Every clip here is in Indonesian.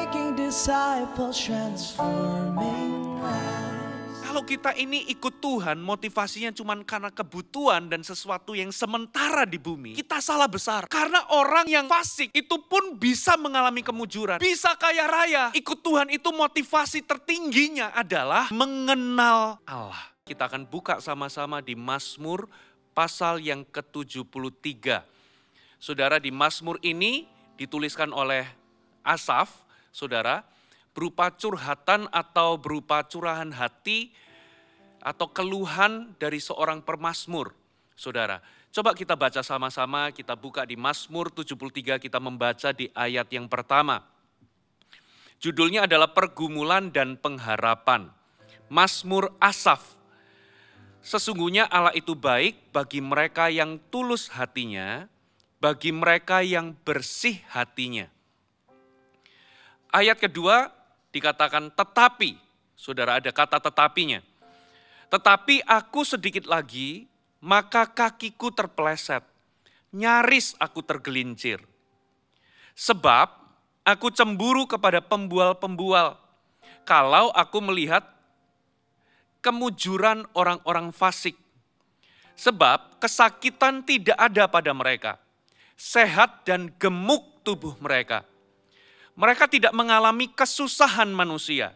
making disciples, transforming lives. Kalau kita ini ikut Tuhan, motivasinya cuma karena kebutuhan dan sesuatu yang sementara di bumi, kita salah besar. Karena orang yang fasik itu pun bisa mengalami kemujuran, bisa kaya raya. Ikut Tuhan itu motivasi tertingginya adalah mengenal Allah. Kita akan buka sama-sama di Mazmur pasal yang ke-73. Saudara, di Mazmur ini dituliskan oleh Asaf, saudara, berupa curhatan atau berupa curahan hati atau keluhan dari seorang pemazmur. Saudara, coba kita baca sama-sama, kita buka di Mazmur 73, kita membaca di ayat yang pertama. Judulnya adalah Pergumulan dan Pengharapan. Mazmur Asaf. Sesungguhnya Allah itu baik bagi mereka yang tulus hatinya, bagi mereka yang bersih hatinya. Ayat kedua dikatakan tetapi, saudara ada kata tetapinya. Tetapi aku sedikit lagi, maka kakiku terpeleset, nyaris aku tergelincir. Sebab aku cemburu kepada pembual-pembual, kalau aku melihat kemujuran orang-orang fasik. Sebab kesakitan tidak ada pada mereka, sehat dan gemuk tubuh mereka. Mereka tidak mengalami kesusahan manusia.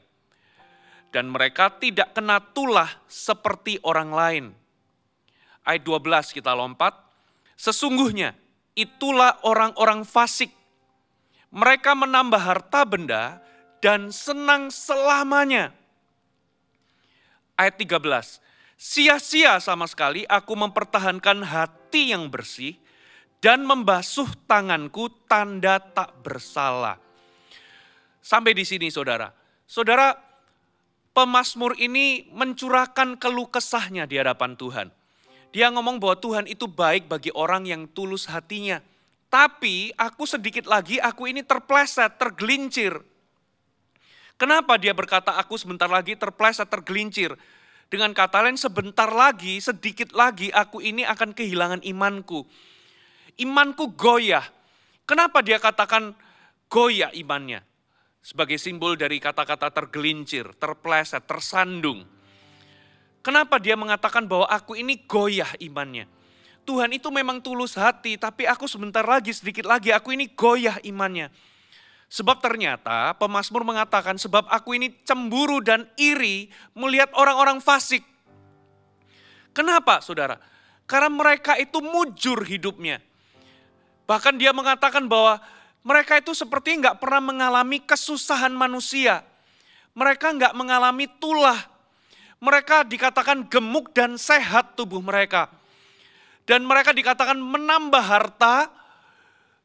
Dan mereka tidak kena tulah seperti orang lain. Ayat 12 kita lompat. Sesungguhnya itulah orang-orang fasik. Mereka menambah harta benda dan senang selamanya. Ayat 13. Sia-sia sama sekali aku mempertahankan hati yang bersih dan membasuh tanganku tanda tak bersalah. Sampai di sini saudara. Saudara, pemazmur ini mencurahkan keluh kesahnya di hadapan Tuhan. Dia ngomong bahwa Tuhan itu baik bagi orang yang tulus hatinya. Tapi aku sedikit lagi, aku ini terpleset, tergelincir. Kenapa dia berkata aku sebentar lagi terpleset, tergelincir? Dengan kata lain sebentar lagi, sedikit lagi aku ini akan kehilangan imanku. Imanku goyah. Kenapa dia katakan goyah imannya? Sebagai simbol dari kata-kata tergelincir, terpleset, tersandung. Kenapa dia mengatakan bahwa aku ini goyah imannya? Tuhan itu memang tulus hati, tapi aku sebentar lagi, sedikit lagi, aku ini goyah imannya. Sebab ternyata pemazmur mengatakan, sebab aku ini cemburu dan iri melihat orang-orang fasik. Kenapa saudara? Karena mereka itu mujur hidupnya. Bahkan dia mengatakan bahwa mereka itu seperti nggak pernah mengalami kesusahan manusia. Mereka nggak mengalami tulah. Mereka dikatakan gemuk dan sehat tubuh mereka. Dan mereka dikatakan menambah harta.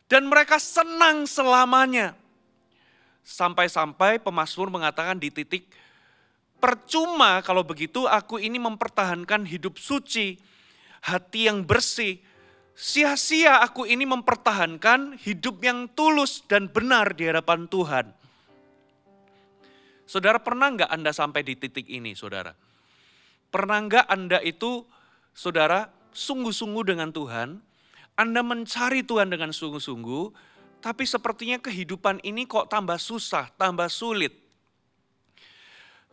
Dan mereka senang selamanya. Sampai-sampai pemazmur mengatakan di titik, percuma kalau begitu aku ini mempertahankan hidup suci. Hati yang bersih. Sia-sia aku ini mempertahankan hidup yang tulus dan benar di hadapan Tuhan. Saudara, pernah nggak Anda sampai di titik ini, saudara? Pernah nggak Anda itu, saudara, sungguh-sungguh dengan Tuhan? Anda mencari Tuhan dengan sungguh-sungguh, tapi sepertinya kehidupan ini kok tambah susah, tambah sulit.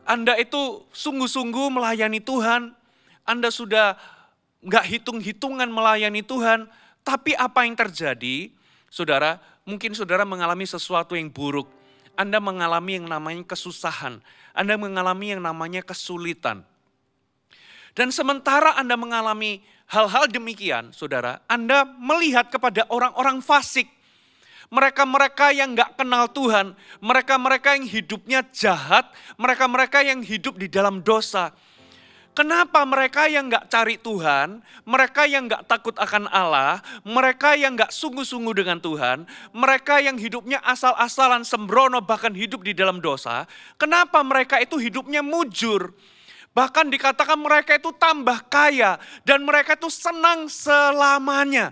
Anda itu sungguh-sungguh melayani Tuhan, Anda sudah nggak hitung-hitungan melayani Tuhan, tapi apa yang terjadi, saudara, mungkin saudara mengalami sesuatu yang buruk. Anda mengalami yang namanya kesusahan, Anda mengalami yang namanya kesulitan. Dan sementara Anda mengalami hal-hal demikian, saudara, Anda melihat kepada orang-orang fasik. Mereka-mereka yang nggak kenal Tuhan, mereka-mereka yang hidupnya jahat, mereka-mereka yang hidup di dalam dosa. Kenapa mereka yang nggak cari Tuhan, mereka yang nggak takut akan Allah, mereka yang nggak sungguh-sungguh dengan Tuhan, mereka yang hidupnya asal-asalan sembrono bahkan hidup di dalam dosa, kenapa mereka itu hidupnya mujur? Bahkan dikatakan mereka itu tambah kaya dan mereka itu senang selamanya.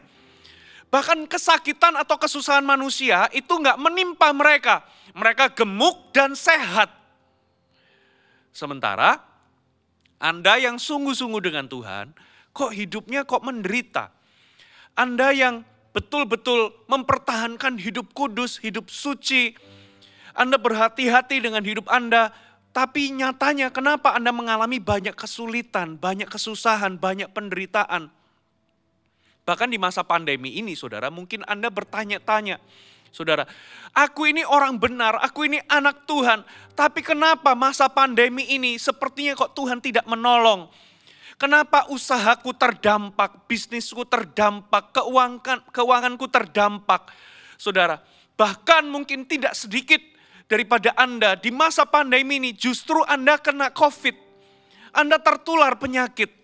Bahkan kesakitan atau kesusahan manusia itu nggak menimpa mereka. Mereka gemuk dan sehat. Sementara Anda yang sungguh-sungguh dengan Tuhan, kok hidupnya kok menderita. Anda yang betul-betul mempertahankan hidup kudus, hidup suci. Anda berhati-hati dengan hidup Anda, tapi nyatanya kenapa Anda mengalami banyak kesulitan, banyak kesusahan, banyak penderitaan. Bahkan di masa pandemi ini saudara, mungkin Anda bertanya-tanya, saudara, aku ini orang benar, aku ini anak Tuhan, tapi kenapa masa pandemi ini sepertinya kok Tuhan tidak menolong? Kenapa usahaku terdampak, bisnisku terdampak, keuanganku terdampak? Saudara, bahkan mungkin tidak sedikit daripada Anda di masa pandemi ini justru Anda kena COVID. Anda tertular penyakit.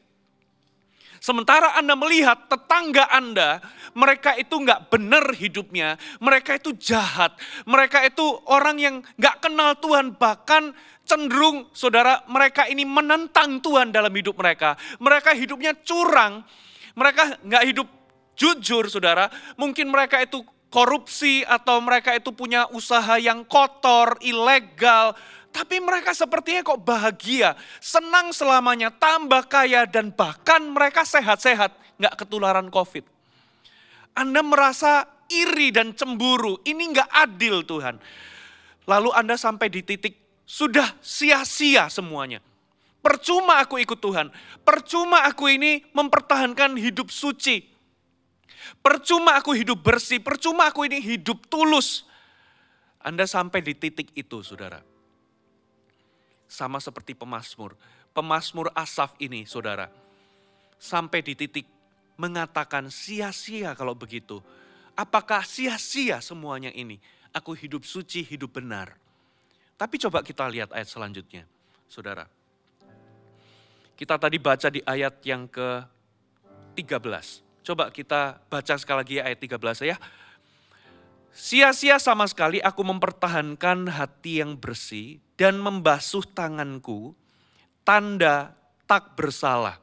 Sementara Anda melihat tetangga Anda, mereka itu nggak benar hidupnya, mereka itu jahat, mereka itu orang yang nggak kenal Tuhan, bahkan cenderung saudara mereka ini menentang Tuhan dalam hidup mereka. Mereka hidupnya curang, mereka nggak hidup jujur saudara, mungkin mereka itu korupsi atau mereka itu punya usaha yang kotor, ilegal. Tapi mereka sepertinya kok bahagia, senang selamanya, tambah kaya dan bahkan mereka sehat-sehat, gak ketularan COVID. Anda merasa iri dan cemburu, ini gak adil Tuhan. Lalu Anda sampai di titik sudah sia-sia semuanya. Percuma aku ikut Tuhan, percuma aku ini mempertahankan hidup suci. Percuma aku hidup bersih, percuma aku ini hidup tulus. Anda sampai di titik itu saudara. Sama seperti pemazmur. Pemazmur Asaf ini saudara. Sampai di titik mengatakan sia-sia kalau begitu. Apakah sia-sia semuanya ini? Aku hidup suci, hidup benar. Tapi coba kita lihat ayat selanjutnya. Saudara. Kita tadi baca di ayat yang ke-13. Coba kita baca sekali lagi ayat 13 ya. Sia-sia sama sekali aku mempertahankan hati yang bersih dan membasuh tanganku, tanda tak bersalah.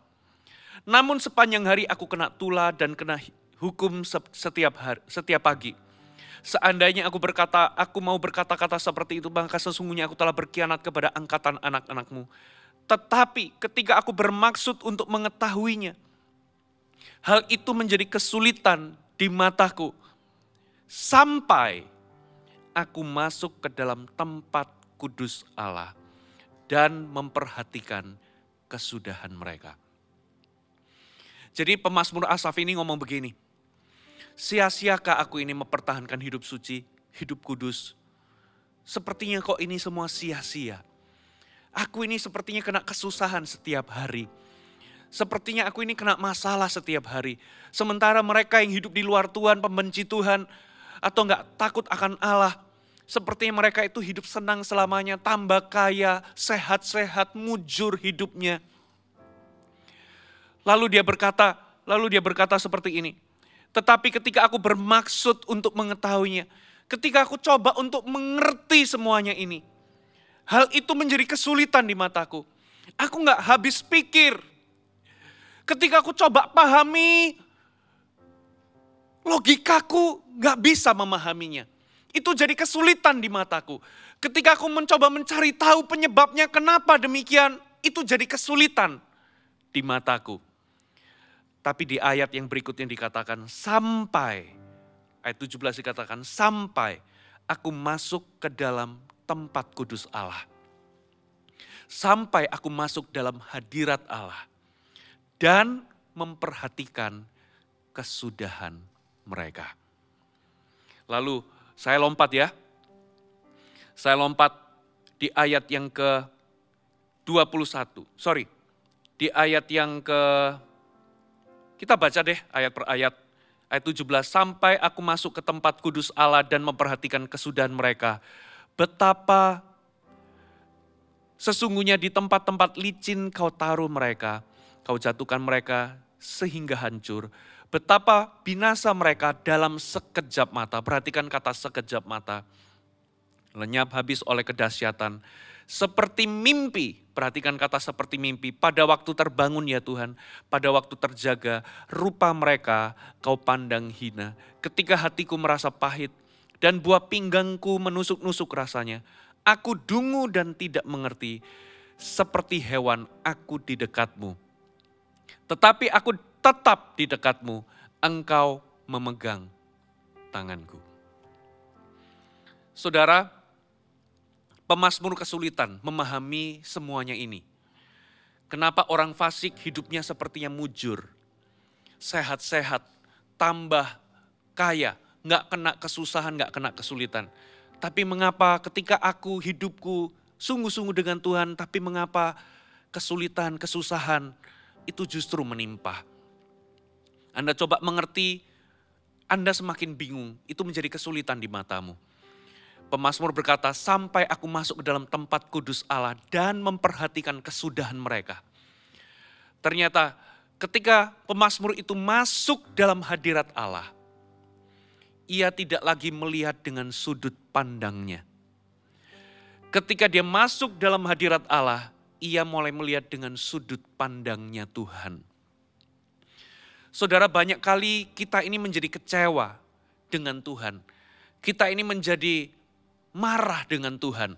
Namun sepanjang hari aku kena tulah dan kena hukum setiap pagi. Seandainya aku mau berkata-kata seperti itu, maka sesungguhnya aku telah berkhianat kepada angkatan anak-anakmu. Tetapi ketika aku bermaksud untuk mengetahuinya, hal itu menjadi kesulitan di mataku. Sampai aku masuk ke dalam tempat kudus Allah dan memperhatikan kesudahan mereka. Jadi pemazmur Asaf ini ngomong begini. Sia-siakah aku ini mempertahankan hidup suci, hidup kudus? Sepertinya kok ini semua sia-sia. Aku ini sepertinya kena kesusahan setiap hari. Sepertinya aku ini kena masalah setiap hari. Sementara mereka yang hidup di luar Tuhan, pembenci Tuhan, atau enggak takut akan Allah. Sepertinya mereka itu hidup senang selamanya, tambah kaya, sehat-sehat, mujur hidupnya. Lalu dia berkata seperti ini. Tetapi ketika aku bermaksud untuk mengetahuinya, ketika aku coba untuk mengerti semuanya ini, hal itu menjadi kesulitan di mataku. Aku enggak habis pikir. Ketika aku coba pahami, logikaku gak bisa memahaminya. Itu jadi kesulitan di mataku. Ketika aku mencoba mencari tahu penyebabnya kenapa demikian, itu jadi kesulitan di mataku. Tapi di ayat yang berikutnya dikatakan sampai, ayat 17 dikatakan sampai aku masuk ke dalam tempat kudus Allah. Sampai aku masuk dalam hadirat Allah. Dan memperhatikan kesudahan mereka. Lalu saya lompat ya. Saya lompat di ayat yang ke-21. Di ayat yang kita baca deh ayat per ayat. Ayat 17, sampai aku masuk ke tempat kudus Allah dan memperhatikan kesudahan mereka. Betapa sesungguhnya di tempat-tempat licin kau taruh mereka. Kau jatuhkan mereka sehingga hancur. Betapa binasa mereka dalam sekejap mata. Perhatikan kata sekejap mata. Lenyap habis oleh kedahsyatan. Seperti mimpi. Perhatikan kata seperti mimpi. Pada waktu terbangun ya Tuhan. Pada waktu terjaga. Rupa mereka kau pandang hina. Ketika hatiku merasa pahit. Dan buah pinggangku menusuk-nusuk rasanya. Aku dungu dan tidak mengerti. Seperti hewan aku di dekatmu. Tetapi aku tetap di dekatmu, engkau memegang tanganku. Saudara, Pemazmur kesulitan memahami semuanya ini. Kenapa orang fasik hidupnya sepertinya mujur, sehat-sehat, tambah kaya, nggak kena kesusahan, nggak kena kesulitan. Tapi mengapa ketika aku hidupku sungguh-sungguh dengan Tuhan, tapi mengapa kesulitan, kesusahan itu justru menimpa? Anda coba mengerti, Anda semakin bingung, itu menjadi kesulitan di matamu. Pemazmur berkata, sampai aku masuk ke dalam tempat kudus Allah dan memperhatikan kesudahan mereka. Ternyata ketika pemazmur itu masuk dalam hadirat Allah, ia tidak lagi melihat dengan sudut pandangnya. Ketika dia masuk dalam hadirat Allah, ia mulai melihat dengan sudut pandangnya Tuhan. Saudara, banyak kali kita ini menjadi kecewa dengan Tuhan. Kita ini menjadi marah dengan Tuhan.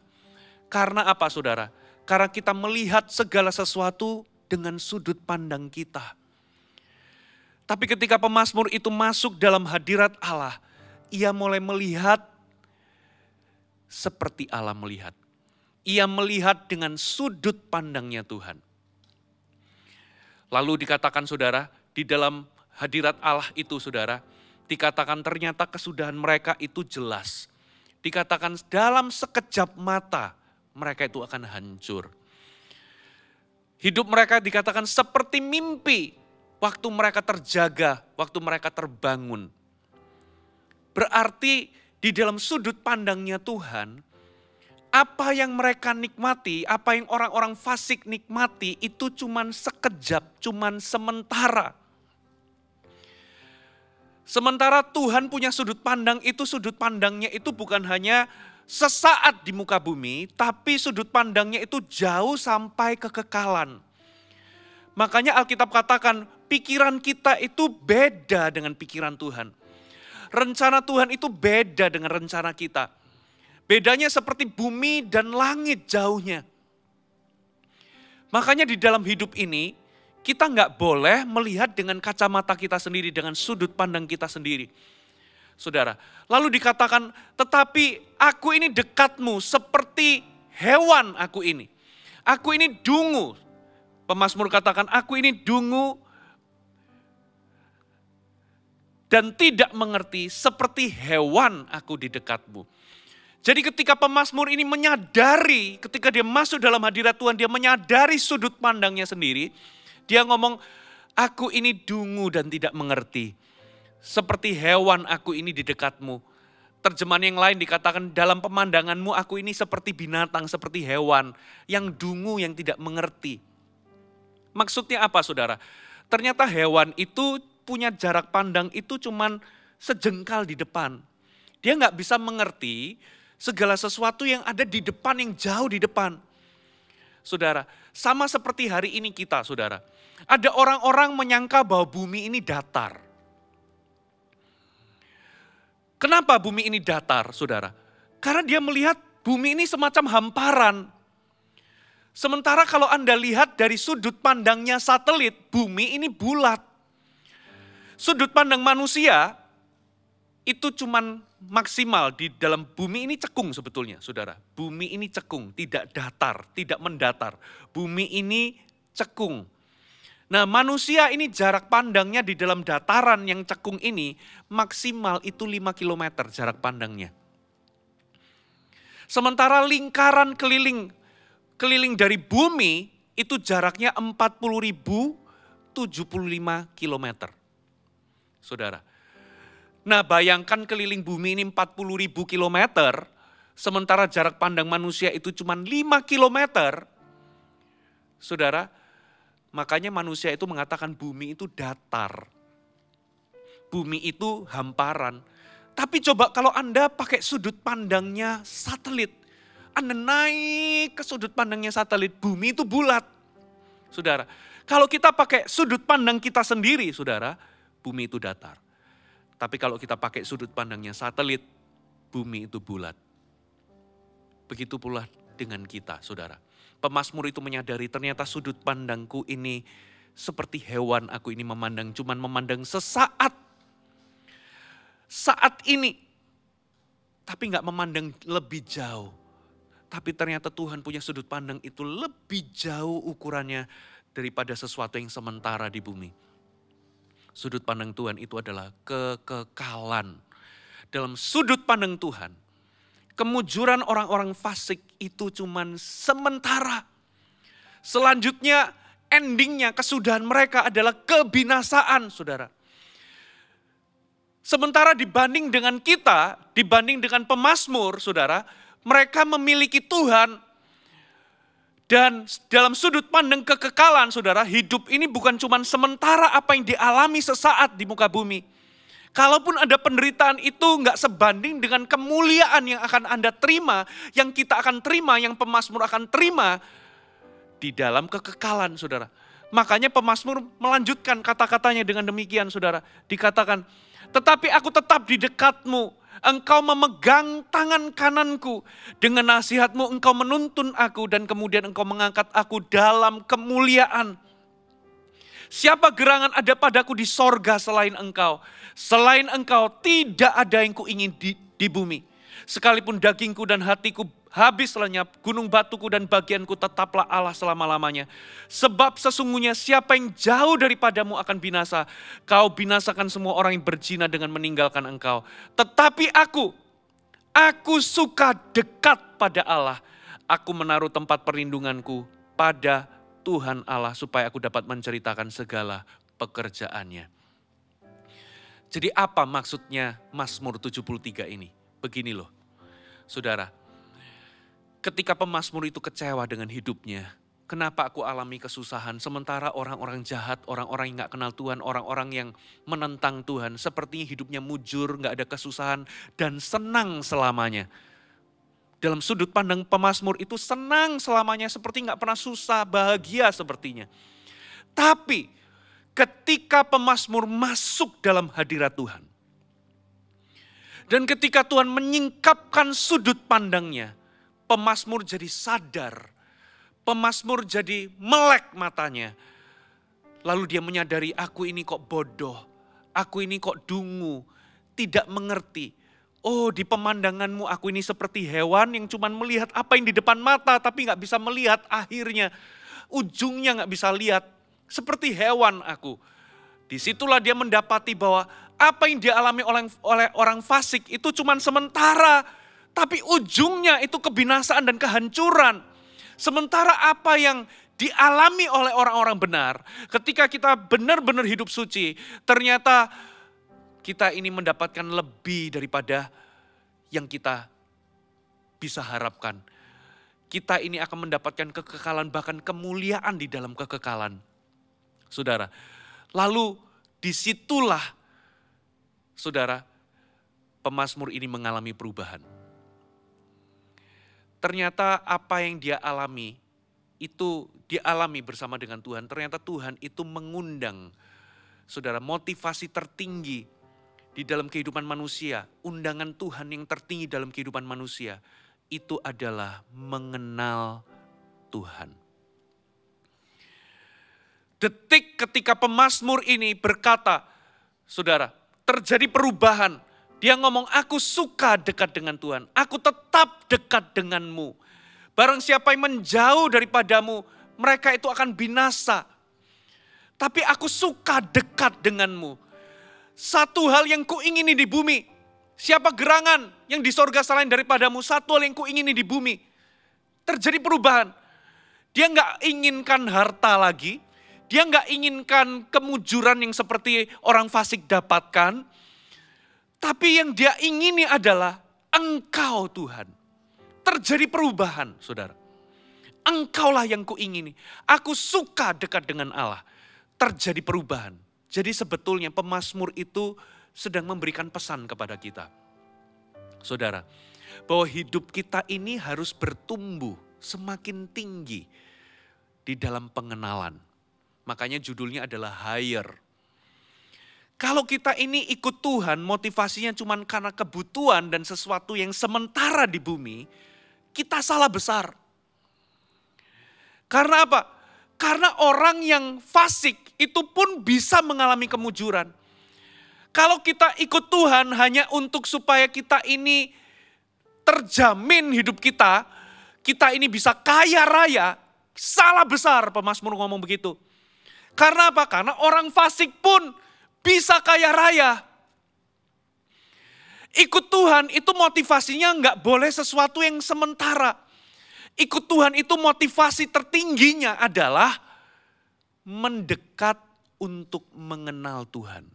Karena apa saudara? Karena kita melihat segala sesuatu dengan sudut pandang kita. Tapi ketika pemazmur itu masuk dalam hadirat Allah, ia mulai melihat seperti Allah melihat. Ia melihat dengan sudut pandangnya Tuhan. Lalu dikatakan saudara, di dalam hadirat Allah itu saudara, dikatakan ternyata kesudahan mereka itu jelas. Dikatakan dalam sekejap mata mereka itu akan hancur. Hidup mereka dikatakan seperti mimpi waktu mereka terjaga, waktu mereka terbangun. Berarti di dalam sudut pandangnya Tuhan, apa yang mereka nikmati, apa yang orang-orang fasik nikmati itu cuman sekejap, cuman sementara. Sementara Tuhan punya sudut pandang itu, sudut pandangnya itu bukan hanya sesaat di muka bumi, tapi sudut pandangnya itu jauh sampai kekekalan. Makanya Alkitab katakan pikiran kita itu beda dengan pikiran Tuhan. Rencana Tuhan itu beda dengan rencana kita. Bedanya seperti bumi dan langit jauhnya. Makanya di dalam hidup ini, kita nggak boleh melihat dengan kacamata kita sendiri, dengan sudut pandang kita sendiri. Saudara, lalu dikatakan, tetapi aku ini dekatmu seperti hewan aku ini. Aku ini dungu. Pemazmur katakan, aku ini dungu dan tidak mengerti seperti hewan aku di dekatmu. Jadi ketika pemazmur ini menyadari, ketika dia masuk dalam hadirat Tuhan, dia menyadari sudut pandangnya sendiri. Dia ngomong, aku ini dungu dan tidak mengerti. Seperti hewan aku ini di dekatmu. Terjemahan yang lain dikatakan dalam pemandanganmu aku ini seperti binatang, seperti hewan. Yang dungu, yang tidak mengerti. Maksudnya apa saudara? Ternyata hewan itu punya jarak pandang itu cuman sejengkal di depan. Dia nggak bisa mengerti segala sesuatu yang ada di depan, yang jauh di depan. Saudara, sama seperti hari ini kita saudara. Ada orang-orang menyangka bahwa bumi ini datar. Kenapa bumi ini datar saudara? Karena dia melihat bumi ini semacam hamparan. Sementara kalau Anda lihat dari sudut pandangnya satelit, bumi ini bulat. Sudut pandang manusia itu cuman maksimal di dalam bumi ini cekung sebetulnya saudara. Bumi ini cekung, tidak datar, tidak mendatar. Bumi ini cekung. Nah manusia ini jarak pandangnya di dalam dataran yang cekung ini maksimal itu 5 km jarak pandangnya. Sementara lingkaran keliling dari bumi itu jaraknya 40.075 km. Saudara. Nah bayangkan keliling bumi ini 40.000 km, sementara jarak pandang manusia itu cuma 5 km. Saudara, makanya manusia itu mengatakan bumi itu datar. Bumi itu hamparan. Tapi coba kalau Anda pakai sudut pandangnya satelit. Anda naik ke sudut pandangnya satelit, bumi itu bulat. Saudara, kalau kita pakai sudut pandang kita sendiri, saudara, bumi itu datar. Tapi kalau kita pakai sudut pandangnya satelit, bumi itu bulat. Begitu pula dengan kita, saudara. Pemazmur itu menyadari ternyata sudut pandangku ini seperti hewan aku ini memandang, cuman memandang sesaat. Saat ini. Tapi gak memandang lebih jauh. Tapi ternyata Tuhan punya sudut pandang itu lebih jauh ukurannya daripada sesuatu yang sementara di bumi. Sudut pandang Tuhan itu adalah kekekalan. Dalam sudut pandang Tuhan, kemujuran orang-orang fasik itu cuman sementara. Selanjutnya endingnya, kesudahan mereka adalah kebinasaan, saudara. Sementara dibanding dengan kita, dibanding dengan pemazmur, saudara, mereka memiliki Tuhan. Dan dalam sudut pandang kekekalan, saudara, hidup ini bukan cuma sementara apa yang dialami sesaat di muka bumi. Kalaupun ada penderitaan itu nggak sebanding dengan kemuliaan yang akan Anda terima, yang kita akan terima, yang pemazmur akan terima di dalam kekekalan, saudara. Makanya pemazmur melanjutkan kata-katanya dengan demikian, saudara. Dikatakan, tetapi aku tetap di dekatmu, engkau memegang tangan kananku, dengan nasihatmu engkau menuntun aku, dan kemudian engkau mengangkat aku dalam kemuliaan. Siapa gerangan ada padaku di sorga selain engkau? Selain engkau tidak ada yang kuingin di bumi. Sekalipun dagingku dan hatiku habis lenyap, gunung batuku dan bagianku tetaplah Allah selama-lamanya. Sebab sesungguhnya siapa yang jauh daripadamu akan binasa. Kau binasakan semua orang yang berzina dengan meninggalkan engkau. Tetapi aku suka dekat pada Allah. Aku menaruh tempat perlindunganku pada Tuhan Allah supaya aku dapat menceritakan segala pekerjaannya. Jadi apa maksudnya Mazmur 73 ini? Begini loh, saudara. Ketika pemazmur itu kecewa dengan hidupnya, kenapa aku alami kesusahan sementara orang-orang jahat, orang-orang yang gak kenal Tuhan, orang-orang yang menentang Tuhan, sepertinya hidupnya mujur, gak ada kesusahan dan senang selamanya. Dalam sudut pandang pemazmur itu senang selamanya, seperti gak pernah susah, bahagia sepertinya. Tapi ketika pemazmur masuk dalam hadirat Tuhan, dan ketika Tuhan menyingkapkan sudut pandangnya, pemazmur jadi sadar, pemazmur jadi melek matanya. Lalu dia menyadari, aku ini kok bodoh, aku ini kok dungu, tidak mengerti. Oh, di pemandanganmu aku ini seperti hewan yang cuma melihat apa yang di depan mata, tapi gak bisa melihat akhirnya. Ujungnya gak bisa lihat, seperti hewan aku. Disitulah dia mendapati bahwa apa yang dialami oleh orang fasik itu cuma sementara. Tapi ujungnya itu kebinasaan dan kehancuran. Sementara apa yang dialami oleh orang-orang benar, ketika kita benar-benar hidup suci, ternyata kita ini mendapatkan lebih daripada yang kita bisa harapkan. Kita ini akan mendapatkan kekekalan, bahkan kemuliaan di dalam kekekalan. Saudara, lalu disitulah, saudara, pemazmur ini mengalami perubahan. Ternyata apa yang dia alami, itu dialami bersama dengan Tuhan. Ternyata Tuhan itu mengundang, saudara, motivasi tertinggi di dalam kehidupan manusia. Undangan Tuhan yang tertinggi dalam kehidupan manusia, itu adalah mengenal Tuhan. Detik ketika pemazmur ini berkata, saudara, terjadi perubahan. Dia ngomong, aku suka dekat dengan Tuhan. Aku tetap dekat denganmu. Barang siapa yang menjauh daripadamu, mereka itu akan binasa. Tapi aku suka dekat denganmu. Satu hal yang kuingini di bumi. Siapa gerangan yang di sorga selain daripadamu, satu hal yang kuingini di bumi. Terjadi perubahan. Dia gak inginkan harta lagi. Dia gak inginkan kemujuran yang seperti orang fasik dapatkan. Tapi yang dia ingini adalah Engkau Tuhan. Terjadi perubahan, saudara. Engkaulah yang kuingini. Aku suka dekat dengan Allah. Terjadi perubahan. Jadi sebetulnya pemazmur itu sedang memberikan pesan kepada kita. Saudara, bahwa hidup kita ini harus bertumbuh semakin tinggi di dalam pengenalan. Makanya judulnya adalah higher. Kalau kita ini ikut Tuhan, motivasinya cuma karena kebutuhan dan sesuatu yang sementara di bumi, kita salah besar. Karena apa? Karena orang yang fasik itu pun bisa mengalami kemujuran. Kalau kita ikut Tuhan hanya untuk supaya kita ini terjamin hidup kita kita ini bisa kaya raya, salah besar pemazmur ngomong begitu. Karena apa? Karena orang fasik pun bisa kaya raya. Ikut Tuhan itu motivasinya nggak boleh sesuatu yang sementara. Ikut Tuhan itu motivasi tertingginya adalah mendekat untuk mengenal Tuhan.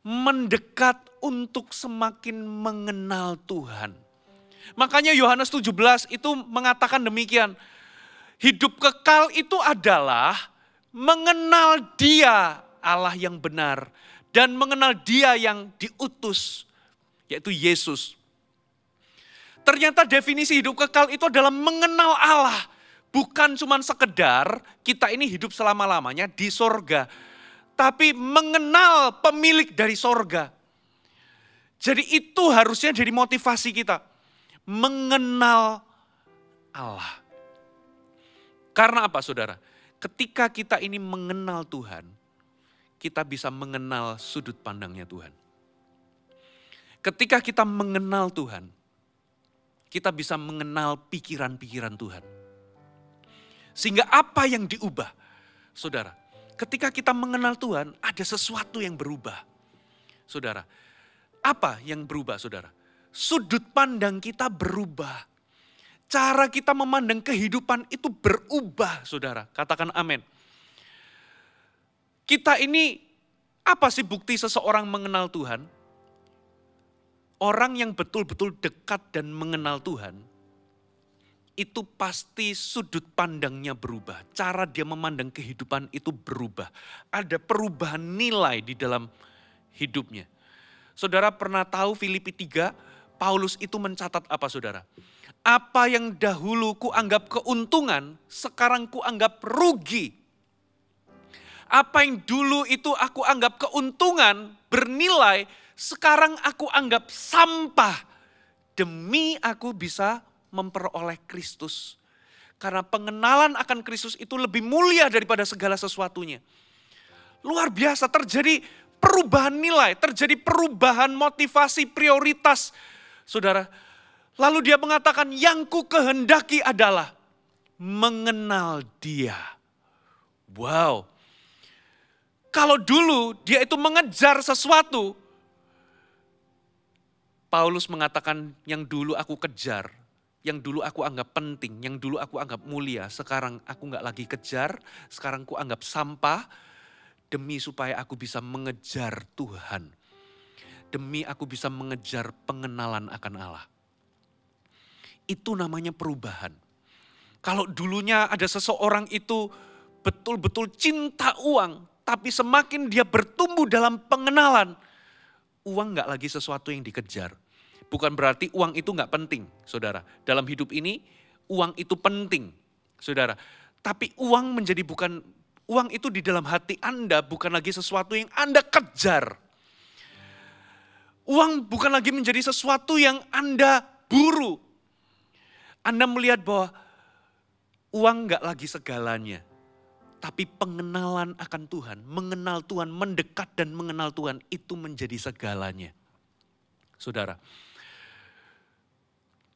Mendekat untuk semakin mengenal Tuhan. Makanya Yohanes 17 itu mengatakan demikian. Hidup kekal itu adalah mengenal Dia, Allah yang benar. Dan mengenal Dia yang diutus, yaitu Yesus. Ternyata definisi hidup kekal itu adalah mengenal Allah. Bukan cuma sekedar kita ini hidup selama-lamanya di sorga. Tapi mengenal pemilik dari sorga. Jadi itu harusnya jadi motivasi kita. Mengenal Allah. Karena apa saudara? Ketika kita ini mengenal Tuhan, kita bisa mengenal sudut pandangnya Tuhan. Ketika kita mengenal Tuhan, kita bisa mengenal pikiran-pikiran Tuhan. Sehingga apa yang diubah? Saudara, ketika kita mengenal Tuhan, ada sesuatu yang berubah. Saudara, apa yang berubah saudara? Sudut pandang kita berubah. Cara kita memandang kehidupan itu berubah saudara. Katakan amin. Kita ini, apa sih bukti seseorang mengenal Tuhan? Orang yang betul-betul dekat dan mengenal Tuhan, itu pasti sudut pandangnya berubah. Cara dia memandang kehidupan itu berubah. Ada perubahan nilai di dalam hidupnya. Saudara pernah tahu Filipi 3, Paulus itu mencatat apa saudara? Apa yang dahulu kuanggap keuntungan, sekarang kuanggap rugi. Apa yang dulu itu aku anggap keuntungan, bernilai, sekarang aku anggap sampah. Demi aku bisa memperoleh Kristus. Karena pengenalan akan Kristus itu lebih mulia daripada segala sesuatunya. Luar biasa, terjadi perubahan nilai, terjadi perubahan motivasi, prioritas. Saudara, lalu dia mengatakan yang ku kehendaki adalah mengenal Dia. Wow. Kalau dulu dia itu mengejar sesuatu, Paulus mengatakan yang dulu aku kejar, yang dulu aku anggap penting, yang dulu aku anggap mulia, sekarang aku gak lagi kejar, sekarang aku anggap sampah, demi supaya aku bisa mengejar Tuhan. Demi aku bisa mengejar pengenalan akan Allah. Itu namanya perubahan. Kalau dulunya ada seseorang itu betul-betul cinta uang, tapi semakin dia bertumbuh dalam pengenalan, uang gak lagi sesuatu yang dikejar. Bukan berarti uang itu gak penting, saudara. Dalam hidup ini, uang itu penting, saudara. Tapi uang menjadi bukan, uang itu di dalam hati Anda bukan lagi sesuatu yang Anda kejar. Uang bukan lagi menjadi sesuatu yang Anda buru. Anda melihat bahwa uang gak lagi segalanya. Tapi pengenalan akan Tuhan, mengenal Tuhan, mendekat dan mengenal Tuhan itu menjadi segalanya. Saudara.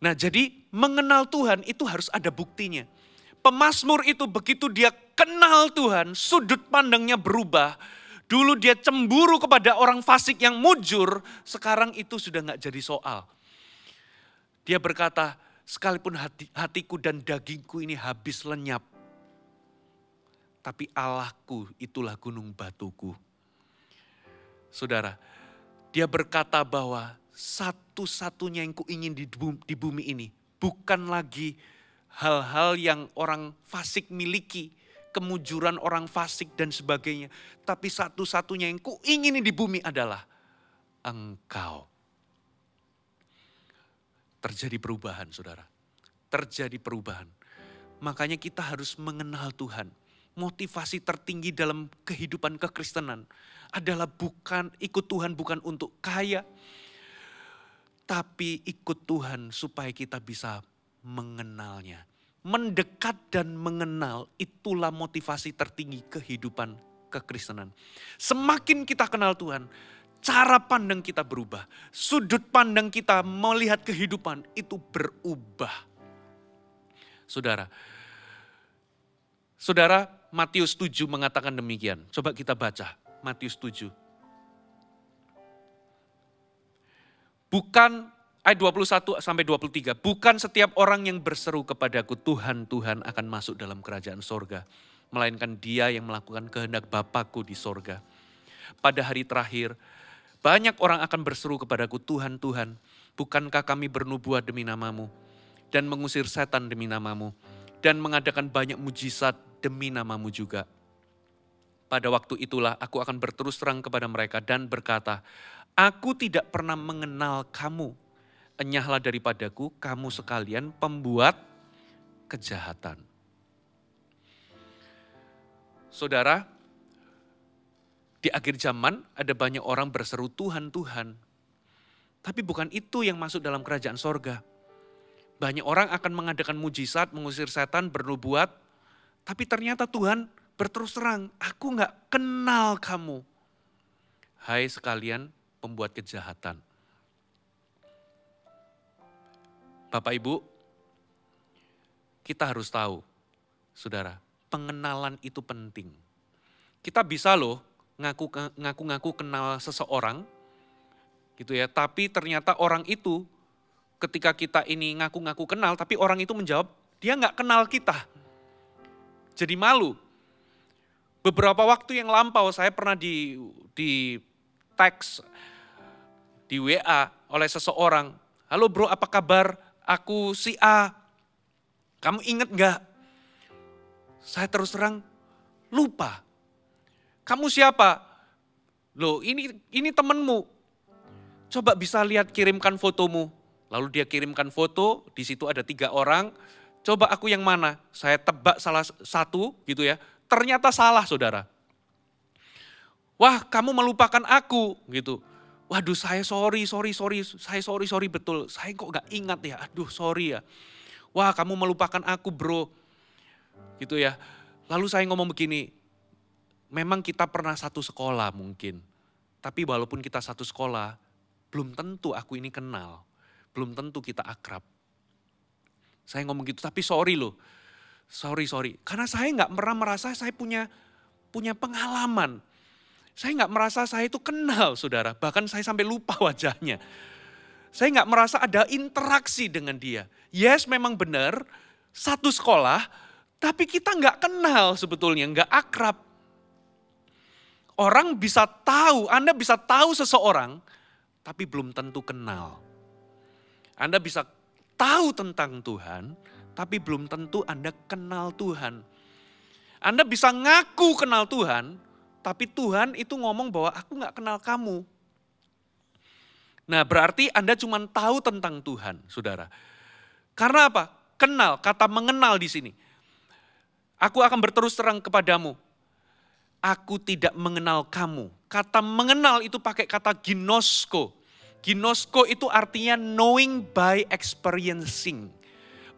Nah jadi mengenal Tuhan itu harus ada buktinya. Pemazmur itu begitu dia kenal Tuhan, sudut pandangnya berubah. Dulu dia cemburu kepada orang fasik yang mujur, sekarang itu sudah gak jadi soal. Dia berkata, sekalipun hatiku dan dagingku ini habis lenyap, tapi Allahku itulah gunung batuku. Saudara, dia berkata bahwa satu-satunya yang kuingin di bumi ini bukan lagi hal-hal yang orang fasik miliki, kemujuran orang fasik dan sebagainya. Tapi satu-satunya yang kuingini di bumi adalah Engkau. Terjadi perubahan saudara. Terjadi perubahan. Makanya kita harus mengenal Tuhan. Motivasi tertinggi dalam kehidupan kekristenan adalah bukan ikut Tuhan bukan untuk kaya. Tapi ikut Tuhan supaya kita bisa mengenalnya. Mendekat dan mengenal itulah motivasi tertinggi kehidupan kekristenan. Semakin kita kenal Tuhan, cara pandang kita berubah. Sudut pandang kita melihat kehidupan itu berubah. Saudara, Matius 7 mengatakan demikian. Coba kita baca Matius 7. Bukan, ayat 21 sampai 23. Bukan setiap orang yang berseru kepadaku, Tuhan, Tuhan akan masuk dalam kerajaan sorga. Melainkan dia yang melakukan kehendak Bapakku di sorga. Pada hari terakhir, banyak orang akan berseru kepadaku, Tuhan, Tuhan, bukankah kami bernubuat demi namamu, dan mengusir setan demi namamu, dan mengadakan banyak mujizat demi namamu juga. Pada waktu itulah aku akan berterus terang kepada mereka dan berkata, aku tidak pernah mengenal kamu. Enyahlah daripadaku, kamu sekalian pembuat kejahatan. Saudara, di akhir zaman ada banyak orang berseru Tuhan, Tuhan. Tapi bukan itu yang masuk dalam kerajaan sorga. Banyak orang akan mengadakan mujizat, mengusir setan, bernubuat. Tapi ternyata Tuhan berterus terang, aku gak kenal kamu. Hai sekalian pembuat kejahatan. Bapak Ibu, kita harus tahu, saudara, pengenalan itu penting. Kita bisa loh ngaku-ngaku kenal seseorang, gitu ya. Tapi ternyata orang itu, ketika kita ini ngaku-ngaku kenal, tapi orang itu menjawab, dia gak kenal kita. Jadi malu. Beberapa waktu yang lampau saya pernah di teks, di WA oleh seseorang. Halo bro, apa kabar? Aku si A. Kamu inget gak? Saya terus terang lupa. Kamu siapa? Loh ini temenmu. Coba bisa lihat, kirimkan fotomu. Lalu dia kirimkan foto, di situ ada 3 orang. Coba aku yang mana? Saya tebak salah satu gitu ya. Ternyata salah saudara. Wah kamu melupakan aku gitu. Waduh saya sorry betul. Saya kok gak ingat ya, aduh sorry ya. Wah kamu melupakan aku bro. Gitu ya. Lalu saya ngomong begini, memang kita pernah satu sekolah mungkin. Tapi walaupun kita satu sekolah, belum tentu aku ini kenal. Belum tentu kita akrab. Saya ngomong gitu, tapi sorry loh. Sorry. Karena saya gak pernah merasa saya punya pengalaman. Saya gak merasa saya itu kenal saudara. Bahkan saya sampai lupa wajahnya. Saya gak merasa ada interaksi dengan dia. Yes memang benar, satu sekolah, tapi kita gak kenal sebetulnya, gak akrab. Orang bisa tahu, Anda bisa tahu seseorang, tapi belum tentu kenal. Anda bisa tahu tentang Tuhan, tapi belum tentu Anda kenal Tuhan. Anda bisa ngaku kenal Tuhan, tapi Tuhan itu ngomong bahwa aku gak kenal kamu. Nah berarti Anda cuma tahu tentang Tuhan, saudara. Karena apa? Kenal, kata mengenal di sini. Aku akan berterus terang kepadamu. Aku tidak mengenal kamu. Kata mengenal itu pakai kata ginosko. Ginosko itu artinya knowing by experiencing.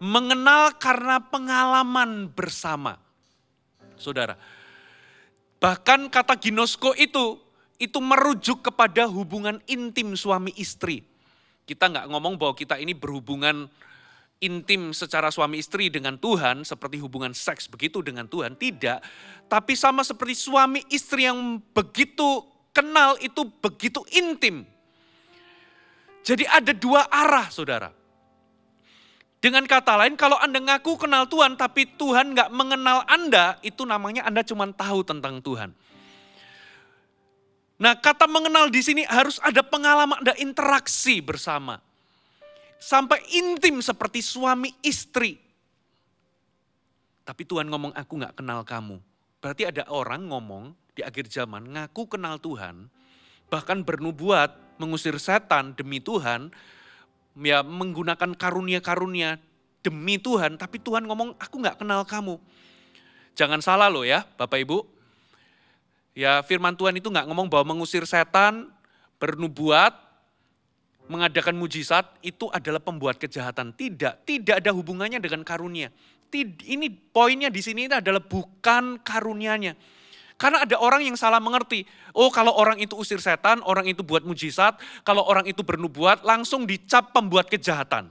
Mengenal karena pengalaman bersama. Saudara, bahkan kata ginosko itu merujuk kepada hubungan intim suami istri. Kita nggak ngomong bahwa kita ini berhubungan intim secara suami istri dengan Tuhan, seperti hubungan seks begitu dengan Tuhan, tidak. Tapi sama seperti suami istri yang begitu kenal itu begitu intim. Jadi ada 2 arah saudara. Dengan kata lain, kalau Anda ngaku kenal Tuhan, tapi Tuhan gak mengenal Anda, itu namanya Anda cuma tahu tentang Tuhan. Nah kata mengenal di sini harus ada pengalaman, ada interaksi bersama. Sampai intim seperti suami istri. Tapi Tuhan ngomong, aku gak kenal kamu. Berarti ada orang ngomong di akhir zaman, ngaku kenal Tuhan, bahkan bernubuat, mengusir setan demi Tuhan, ya menggunakan karunia-karunia demi Tuhan, tapi Tuhan ngomong, aku gak kenal kamu. Jangan salah loh ya Bapak Ibu. Ya firman Tuhan itu gak ngomong bahwa mengusir setan, bernubuat, mengadakan mujizat, itu adalah pembuat kejahatan. Tidak ada hubungannya dengan karunia. Ini poinnya di sini adalah bukan karunianya. Karena ada orang yang salah mengerti. Oh kalau orang itu usir setan, orang itu buat mujizat, kalau orang itu bernubuat langsung dicap pembuat kejahatan.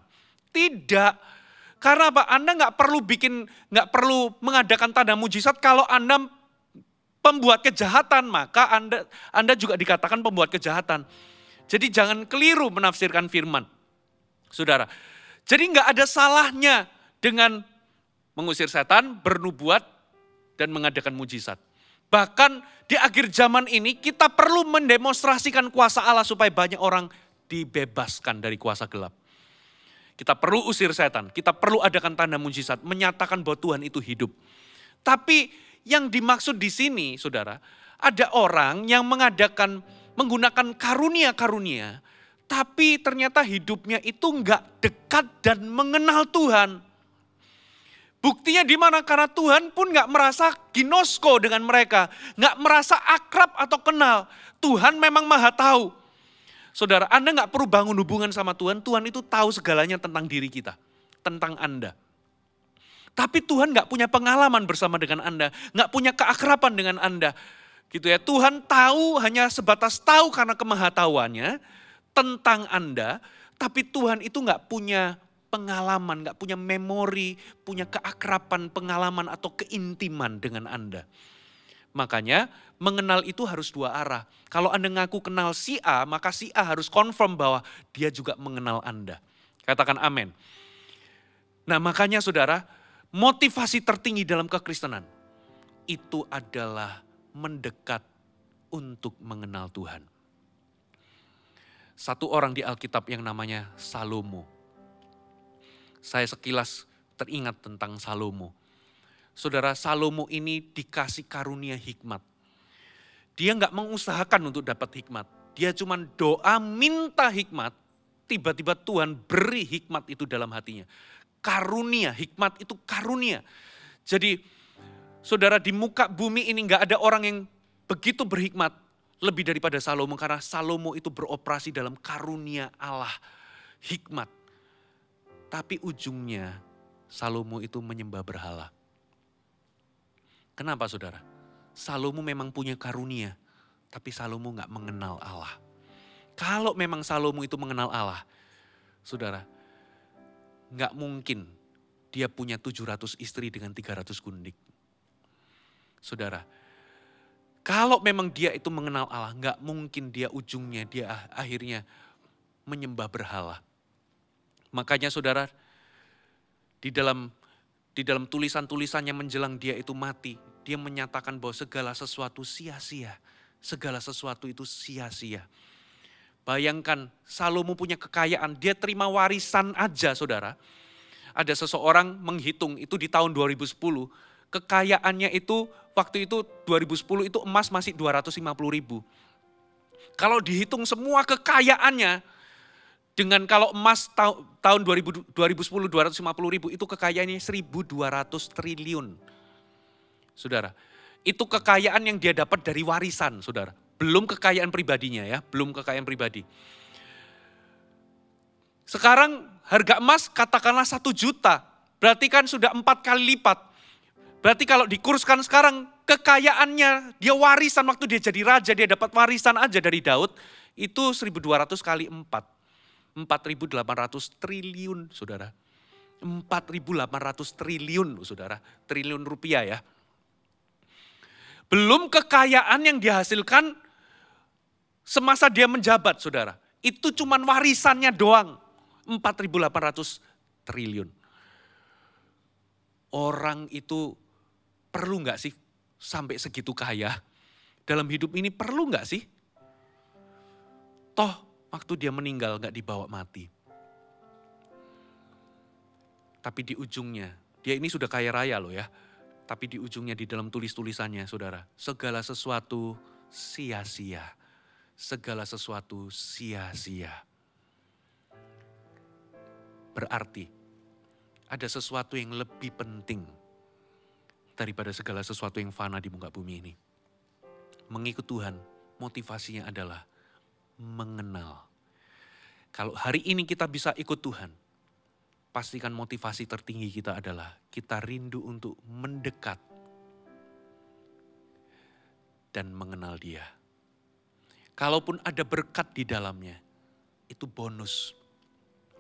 Tidak. Karena apa? Anda nggak perlu mengadakan tanda mujizat kalau Anda pembuat kejahatan, maka Anda juga dikatakan pembuat kejahatan. Jadi jangan keliru menafsirkan firman, saudara. Jadi nggak ada salahnya dengan mengusir setan, bernubuat, dan mengadakan mujizat. Bahkan di akhir zaman ini kita perlu mendemonstrasikan kuasa Allah supaya banyak orang dibebaskan dari kuasa gelap. Kita perlu usir setan, kita perlu adakan tanda mujizat, menyatakan bahwa Tuhan itu hidup. Tapi yang dimaksud di sini, saudara, ada orang yang menggunakan karunia-karunia, tapi ternyata hidupnya itu enggak dekat dan mengenal Tuhan. Buktinya di mana? Karena Tuhan pun enggak merasa ginosko dengan mereka, enggak merasa akrab atau kenal. Tuhan memang maha tahu. Saudara, Anda nggak perlu bangun hubungan sama Tuhan. Tuhan itu tahu segalanya tentang diri kita, tentang Anda. Tapi Tuhan nggak punya pengalaman bersama dengan Anda, nggak punya keakraban dengan Anda, gitu ya. Tuhan tahu hanya sebatas tahu karena kemahatauannya tentang Anda, tapi Tuhan itu nggak punya pengalaman, nggak punya memori, punya keakraban, pengalaman atau keintiman dengan Anda. Makanya mengenal itu harus dua arah. Kalau Anda ngaku kenal si A, maka si A harus confirm bahwa dia juga mengenal Anda. Katakan amin. Nah makanya saudara, motivasi tertinggi dalam kekristenan itu adalah mendekat untuk mengenal Tuhan. Satu orang di Alkitab yang namanya Salomo. Saya sekilas teringat tentang Salomo. Saudara, Salomo ini dikasih karunia hikmat. Dia nggak mengusahakan untuk dapat hikmat. Dia cuma doa minta hikmat, tiba-tiba Tuhan beri hikmat itu dalam hatinya. Karunia, hikmat itu karunia. Jadi saudara, di muka bumi ini nggak ada orang yang begitu berhikmat lebih daripada Salomo. Karena Salomo itu beroperasi dalam karunia Allah, hikmat. Tapi ujungnya Salomo itu menyembah berhala. Kenapa saudara? Salomo memang punya karunia, tapi Salomo nggak mengenal Allah. Kalau memang Salomo itu mengenal Allah, saudara, nggak mungkin dia punya 700 istri dengan 300 gundik. Saudara, kalau memang dia itu mengenal Allah, nggak mungkin dia ujungnya, dia akhirnya menyembah berhala. Makanya saudara, di dalam tulisan-tulisannya menjelang dia itu mati, dia menyatakan bahwa segala sesuatu sia-sia. Segala sesuatu itu sia-sia. Bayangkan Salomo punya kekayaan, dia terima warisan aja saudara. Ada seseorang menghitung itu di tahun 2010, kekayaannya itu waktu itu 2010 itu emas masih 250.000. Kalau dihitung semua kekayaannya, dengan kalau emas tahun 2010 250.000 itu kekayaannya 1.200 triliun. Saudara, itu kekayaan yang dia dapat dari warisan, saudara. Belum kekayaan pribadinya ya, belum kekayaan pribadi. Sekarang harga emas katakanlah 1 juta, berarti kan sudah 4 kali lipat. Berarti kalau dikurskan sekarang kekayaannya, dia warisan waktu dia jadi raja, dia dapat warisan aja dari Daud, itu 1.200 kali 4. 4.800 triliun, saudara. 4.800 triliun, saudara. Triliun rupiah ya. Belum kekayaan yang dihasilkan semasa dia menjabat, saudara. Itu cuman warisannya doang. 4.800 triliun. Orang itu perlu nggak sih sampai segitu kaya? Dalam hidup ini perlu nggak sih? Toh waktu dia meninggal nggak dibawa mati. Tapi di ujungnya, dia ini sudah kaya raya loh ya. Tapi di ujungnya di dalam tulisannya saudara, segala sesuatu sia-sia. Segala sesuatu sia-sia. Berarti ada sesuatu yang lebih penting daripada segala sesuatu yang fana di muka bumi ini. Mengikut Tuhan, motivasinya adalah mengenal. Kalau hari ini kita bisa ikut Tuhan, pastikan motivasi tertinggi kita adalah kita rindu untuk mendekat dan mengenal Dia. Kalaupun ada berkat di dalamnya, itu bonus.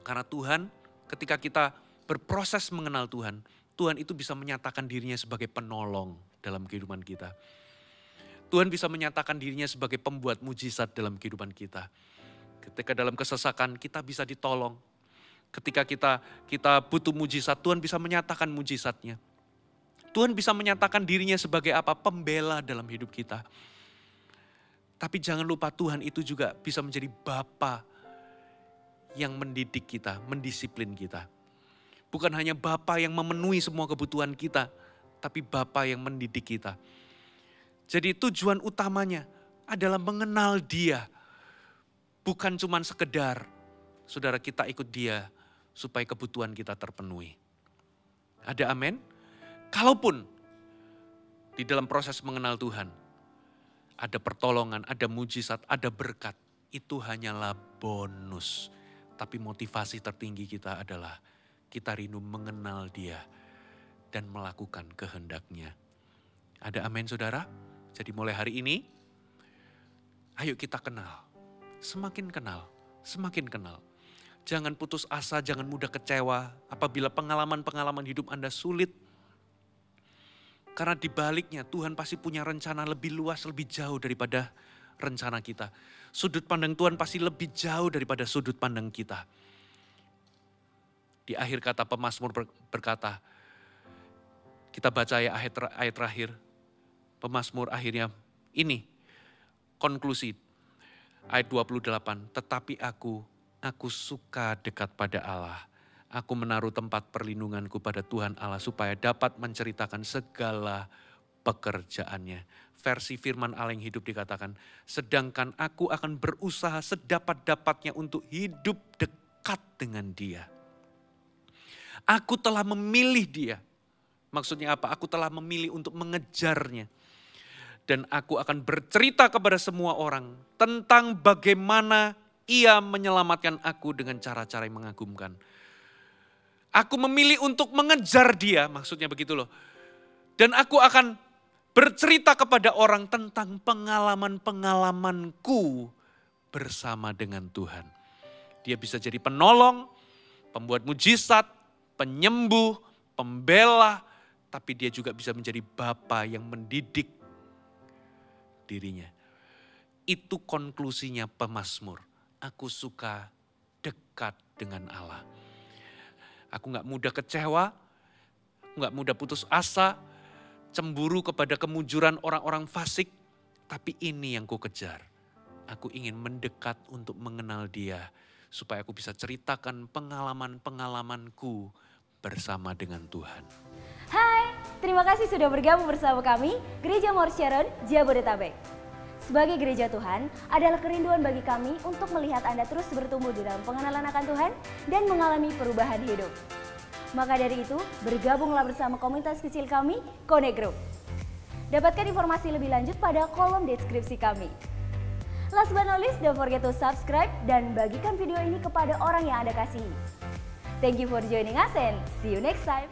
Karena Tuhan ketika kita berproses mengenal Tuhan, Tuhan itu bisa menyatakan dirinya sebagai penolong dalam kehidupan kita. Tuhan bisa menyatakan dirinya sebagai pembuat mujizat dalam kehidupan kita. Ketika dalam kesesakan kita bisa ditolong. Ketika kita butuh mujizat, Tuhan bisa menyatakan mujizatnya. Tuhan bisa menyatakan dirinya sebagai apa? Pembela dalam hidup kita. Tapi jangan lupa Tuhan itu juga bisa menjadi Bapa yang mendidik kita, mendisiplin kita. Bukan hanya Bapa yang memenuhi semua kebutuhan kita, tapi Bapa yang mendidik kita. Jadi tujuan utamanya adalah mengenal Dia. Bukan cuma sekedar saudara kita ikut Dia supaya kebutuhan kita terpenuhi. Ada amin? Kalaupun di dalam proses mengenal Tuhan, ada pertolongan, ada mujizat, ada berkat, itu hanyalah bonus. Tapi motivasi tertinggi kita adalah kita rindu mengenal Dia dan melakukan kehendak-Nya. Ada amin saudara? Jadi mulai hari ini, ayo kita kenal. Semakin kenal, semakin kenal. Jangan putus asa, jangan mudah kecewa apabila pengalaman-pengalaman hidup Anda sulit. Karena di baliknya Tuhan pasti punya rencana lebih luas, lebih jauh daripada rencana kita. Sudut pandang Tuhan pasti lebih jauh daripada sudut pandang kita. Di akhir kata pemazmur berkata, kita baca ya ayat terakhir. Pemazmur akhirnya ini konklusi ayat 28. Tetapi aku suka dekat pada Allah. Aku menaruh tempat perlindunganku pada Tuhan Allah supaya dapat menceritakan segala pekerjaannya. Versi firman Allah yang hidup dikatakan, sedangkan aku akan berusaha sedapat-dapatnya untuk hidup dekat dengan Dia. Aku telah memilih Dia. Maksudnya apa? Aku telah memilih untuk mengejarnya. Dan aku akan bercerita kepada semua orang tentang bagaimana Ia menyelamatkan aku dengan cara-cara yang mengagumkan. Aku memilih untuk mengejar Dia, maksudnya begitu loh. Dan aku akan bercerita kepada orang tentang pengalaman-pengalamanku bersama dengan Tuhan. Dia bisa jadi penolong, pembuat mujizat, penyembuh, pembela, tapi dia juga bisa menjadi Bapa yang mendidik dirinya. Itu konklusinya pemazmur. Aku suka dekat dengan Allah. Aku gak mudah kecewa, gak mudah putus asa, cemburu kepada kemujuran orang-orang fasik. Tapi ini yang ku kejar. Aku ingin mendekat untuk mengenal Dia. Supaya aku bisa ceritakan pengalaman-pengalamanku bersama dengan Tuhan. Hai, terima kasih sudah bergabung bersama kami, Gereja More Sharon, Jabodetabek. Sebagai gereja Tuhan, adalah kerinduan bagi kami untuk melihat Anda terus bertumbuh di dalam pengenalan akan Tuhan dan mengalami perubahan hidup. Maka dari itu, bergabunglah bersama komunitas kecil kami, Connect Group. Dapatkan informasi lebih lanjut pada kolom deskripsi kami. Last but not least, don't forget to subscribe dan bagikan video ini kepada orang yang Anda kasihi. Thank you for joining us and see you next time.